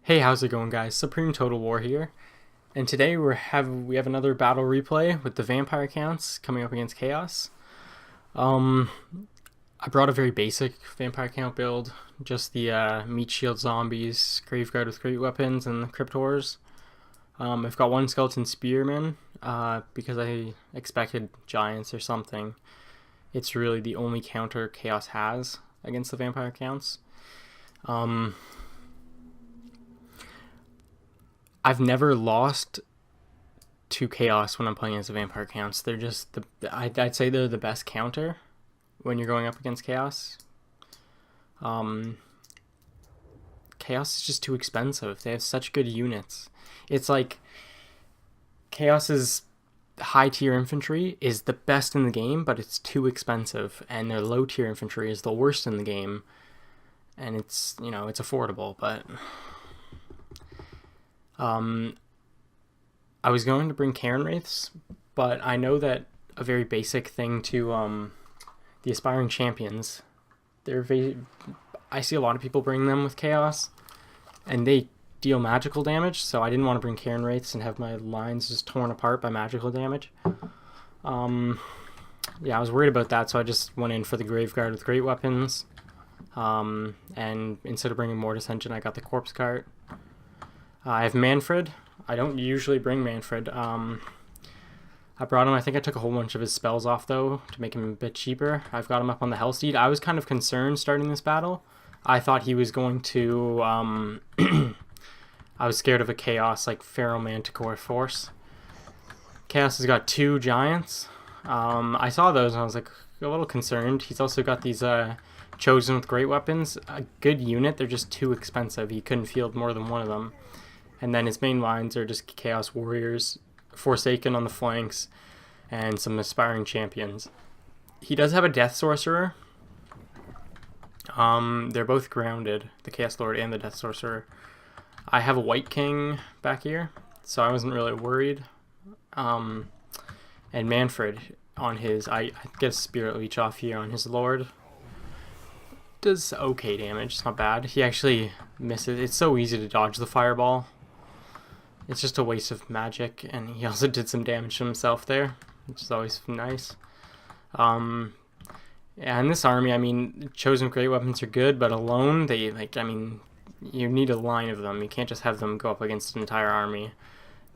Hey, how's it going, guys? Supreme Total War here, and today we have another battle replay with the vampire counts coming up against Chaos. Um, I brought a very basic vampire count build, just the meat shield zombies, graveguard with great weapons, and the crypt horrors. I've got one skeleton spearman because I expected giants or something. It's really the only counter Chaos has against the vampire counts. I've never lost to Chaos when I'm playing as the vampire counts. They're just I'd say they're the best counter when you're going up against Chaos. Chaos is just too expensive. They have such good units. It's like Chaos's high tier infantry is the best in the game, but it's too expensive, and their low tier infantry is the worst in the game. And it's affordable, but I was going to bring Karen Wraiths, but I know that a very basic thing to the aspiring champions, I see a lot of people bring them with Chaos, and they deal magical damage, so I didn't want to bring Karen Wraiths and have my lines just torn apart by magical damage. Yeah, I was worried about that, so I just went in for the Graveguard with great weapons, and instead of bringing Mortis Engine, I got the Corpse Cart. I have Manfred. I don't usually bring Manfred. I brought him. I think I took a whole bunch of his spells off, though, to make him a bit cheaper. I've got him up on the Hellsteed. I was kind of concerned starting this battle. I thought he was going to... I was scared of a Chaos, like, Pharaoh Manticore force. Chaos has got two giants. I saw those, and I was, like, a little concerned. He's also got these Chosen with great weapons. A good unit. They're just too expensive. He couldn't field more than one of them. And then his main lines are just Chaos Warriors, Forsaken on the flanks, and some aspiring champions. He does have a Death Sorcerer. They're both grounded, the Chaos Lord and the Death Sorcerer. I have a White King back here, so I wasn't really worried. And Manfred on his, I get a Spirit Leech off here on his Lord. Does okay damage, it's not bad. He actually misses. It's so easy to dodge the fireball. It's just a waste of magic, and he also did some damage to himself there, which is always nice. Yeah, in this army, I mean, Chosen Great Weapons are good, but alone, you need a line of them. You can't just have them go up against an entire army.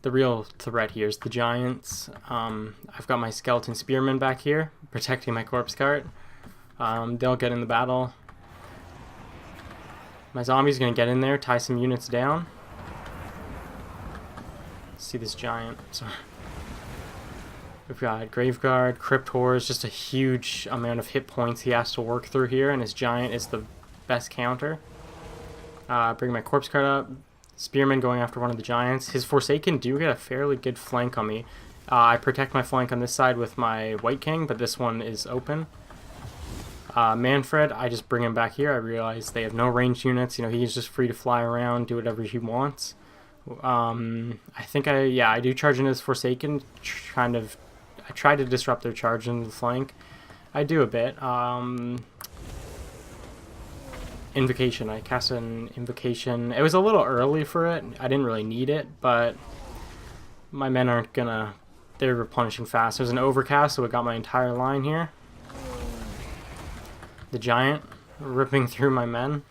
The real threat here is the giants. I've got my Skeleton Spearmen back here, protecting my Corpse Cart. They'll get in the battle. My zombie's gonna get in there, tie some units down. See this giant. Sorry. We've got Graveguard, Crypt Horrors, just a huge amount of hit points he has to work through here, and his giant is the best counter. Bring my Corpse Cart up. Spearman going after one of the giants. His Forsaken do get a fairly good flank on me. I protect my flank on this side with my White King, but this one is open. Manfred, I just bring him back here. I realize they have no ranged units. He's just free to fly around, do whatever he wants. I do charge into his Forsaken. I try to disrupt their charge into the flank. I do a bit. Invocation. I cast an Invocation. It was a little early for it. I didn't really need it, but my men aren't gonna... They're replenishing fast. There's an Overcast, so it got my entire line here. The giant ripping through my men.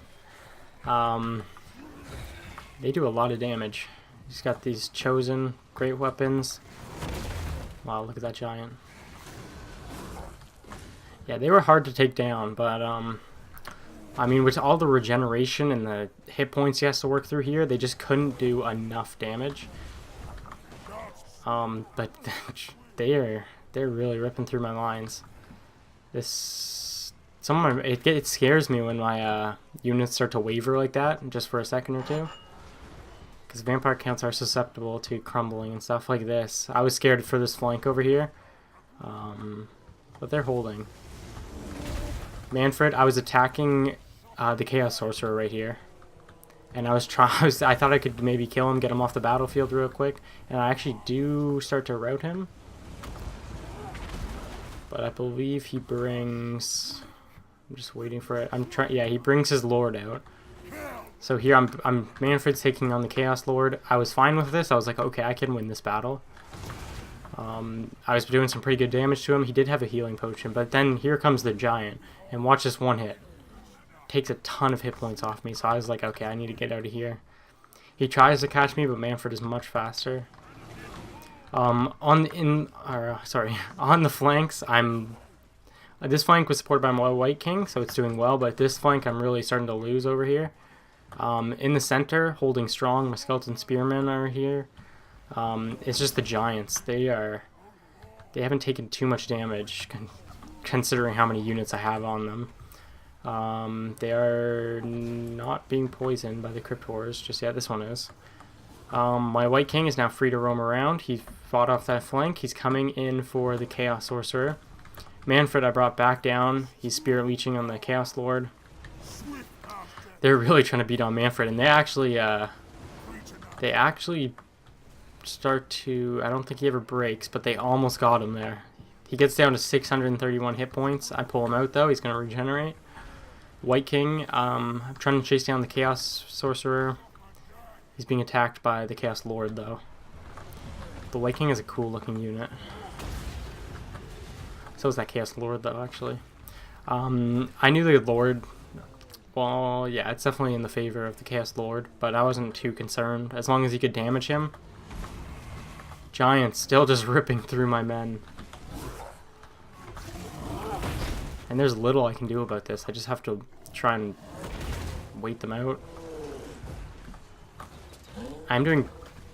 They do a lot of damage. He's got these Chosen great weapons. Wow, look at that giant. Yeah, they were hard to take down, but I mean, with all the regeneration and the hit points he has to work through here, they just couldn't do enough damage. But they're really ripping through my lines. It scares me when my units start to waver like that, just for a second or two. Because vampire counts are susceptible to crumbling and stuff like this. I was scared for this flank over here. But they're holding. Manfred, I was attacking the Chaos Sorcerer right here. And I thought I could maybe kill him, get him off the battlefield real quick. And I actually do start to rout him. But I believe he brings... I'm just waiting for it. Yeah, he brings his Lord out. So here I'm Manfred's taking on the Chaos Lord. I was fine with this. I was like, okay, I can win this battle. I was doing some pretty good damage to him. He did have a healing potion, but then here comes the giant, and watch this one hit. Takes a ton of hit points off me, so I was like, okay, I need to get out of here. He tries to catch me, but Manfred is much faster. On the flanks, this flank was supported by my White King, so it's doing well, but this flank I'm really starting to lose over here. In the center, holding strong, my Skeleton Spearmen are here. It's just the giants. They haven't taken too much damage, considering how many units I have on them. They are not being poisoned by the Cryptors just yet. This one is. My White King is now free to roam around. He fought off that flank. He's coming in for the Chaos Sorcerer. Manfred I brought back down. He's Spirit Leeching on the Chaos Lord. They're really trying to beat on Manfred, and they actually start to... I don't think he ever breaks, but they almost got him there. He gets down to 631 hit points. I pull him out, though. He's going to regenerate. White King, I'm trying to chase down the Chaos Sorcerer. He's being attacked by the Chaos Lord, though. The White King is a cool-looking unit. So is that Chaos Lord, though, actually. I knew the Lord... Well, yeah, it's definitely in the favor of the Chaos Lord, but I wasn't too concerned. As long as he could damage him. Giants still just ripping through my men. And there's little I can do about this. I just have to try and wait them out. I'm doing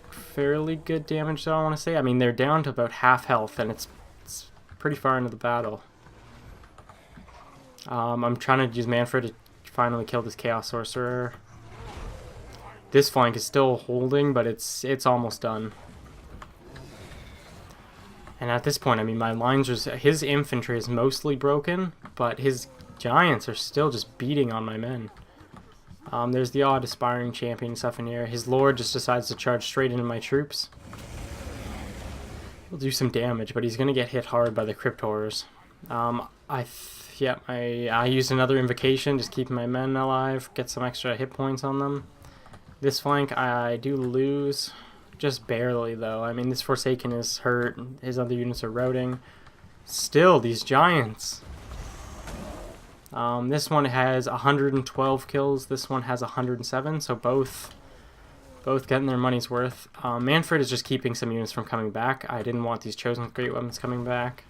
fairly good damage, though, I want to say. I mean, they're down to about half health, and it's pretty far into the battle. I'm trying to use Manfred to finally kill this Chaos Sorcerer. This flank is still holding, but it's almost done. And at this point, I mean, my lines are... His infantry is mostly broken, but his giants are still just beating on my men. There's the odd aspiring champion stuff in here. His lord just decides to charge straight into my troops. He'll do some damage, but he's going to get hit hard by the Cryptors. I used another invocation, just keeping my men alive, get some extra hit points on them. This flank, I do lose... Just barely, though. I mean, this Forsaken is hurt. His other units are routing. Still, these giants. This one has 112 kills. This one has 107. So both getting their money's worth. Manfred is just keeping some units from coming back. I didn't want these Chosen with Great Weapons coming back.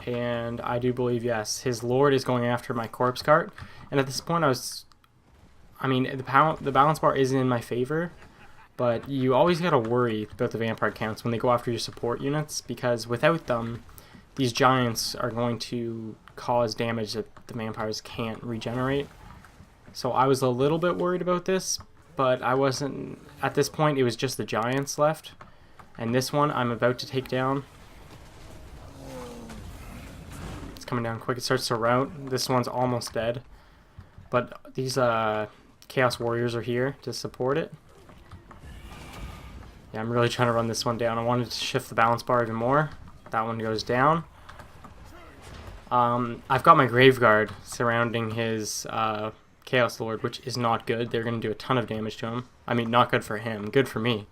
And I do believe, yes, his Lord is going after my Corpse Cart. And at this point, I mean, the balance bar isn't in my favor. But you always gotta worry about the vampire counts when they go after your support units, because without them, these giants are going to cause damage that the vampires can't regenerate. So I was a little bit worried about this, but I wasn't... At this point, it was just the giants left. And this one I'm about to take down. It's coming down quick. It starts to rout. This one's almost dead. But these Chaos Warriors are here to support it. Yeah, I'm really trying to run this one down. I wanted to shift the balance bar even more. That one goes down. I've got my Graveguard surrounding his Chaos Lord, which is not good. They're going to do a ton of damage to him. I mean, not good for him. Good for me.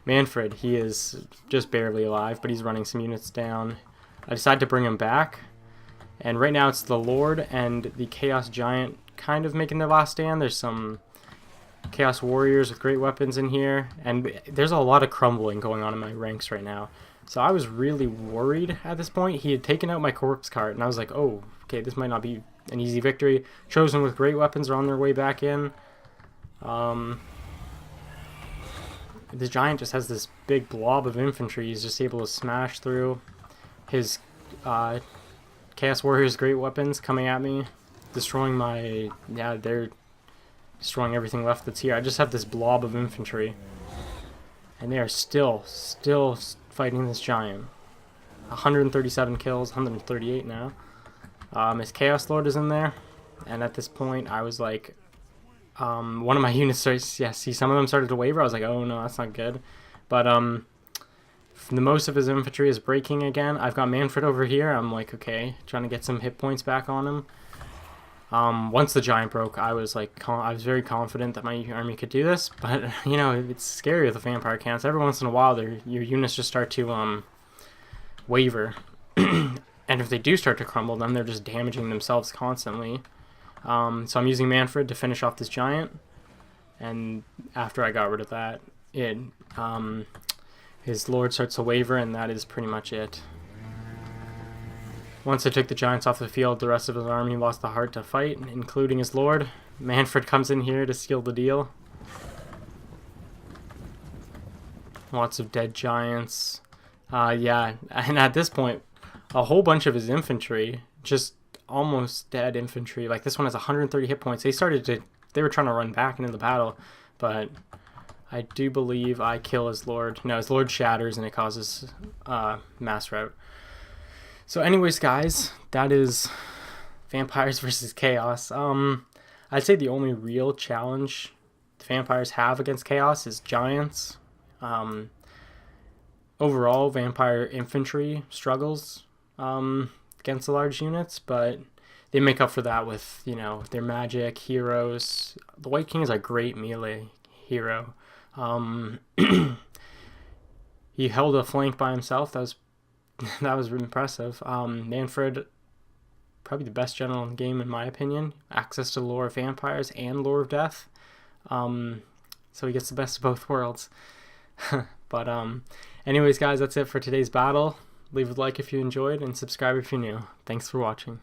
Manfred, he is just barely alive, but he's running some units down. I decided to bring him back. And right now it's the Lord and the Chaos Giant kind of making their last stand. There's some... Chaos Warriors with great weapons in here, and there's a lot of crumbling going on in my ranks right now. So I was really worried at this point. He had taken out my Corpse Cart, and I was like, oh, okay, this might not be an easy victory. Chosen with great weapons are on their way back in. The giant just has this big blob of infantry he's just able to smash through. His Chaos Warriors great weapons coming at me, destroying my... Yeah, they're... destroying everything left that's here. I just have this blob of infantry. And they are still fighting this giant. 137 kills, 138 now. His Chaos Lord is in there. And at this point, I was like... one of my units starts... Yeah, see, some of them started to waver. I was like, oh no, that's not good. But, the most of his infantry is breaking again. I've got Manfred over here. I'm like, okay, trying to get some hit points back on him. Once the giant broke, I was like, I was very confident that my army could do this. But you know, it's scary with the vampire counts. Every once in a while, your units just start to waver, and if they do start to crumble, then they're just damaging themselves constantly. So I'm using Manfred to finish off this giant, and after I got rid of that, his lord starts to waver, and that is pretty much it. Once I took the giants off the field, the rest of his army lost the heart to fight, including his lord. Manfred comes in here to seal the deal. Lots of dead giants. Yeah, and at this point, a whole bunch of his infantry, just almost dead infantry. Like, this one has 130 hit points. They were trying to run back into the battle, but I do believe I kill his lord. No, his lord shatters and it causes mass rout. So anyways, guys, that is Vampires versus Chaos. I'd say the only real challenge the vampires have against Chaos is giants. Overall, vampire infantry struggles against the large units, but they make up for that with, you know, their magic, heroes. The White King is a great melee hero. He held a flank by himself. That was impressive. Manfred, probably the best general in the game in my opinion. Access to lore of vampires and lore of death. So he gets the best of both worlds. But anyways, guys, that's it for today's battle. Leave a like if you enjoyed and subscribe if you're new. Thanks for watching.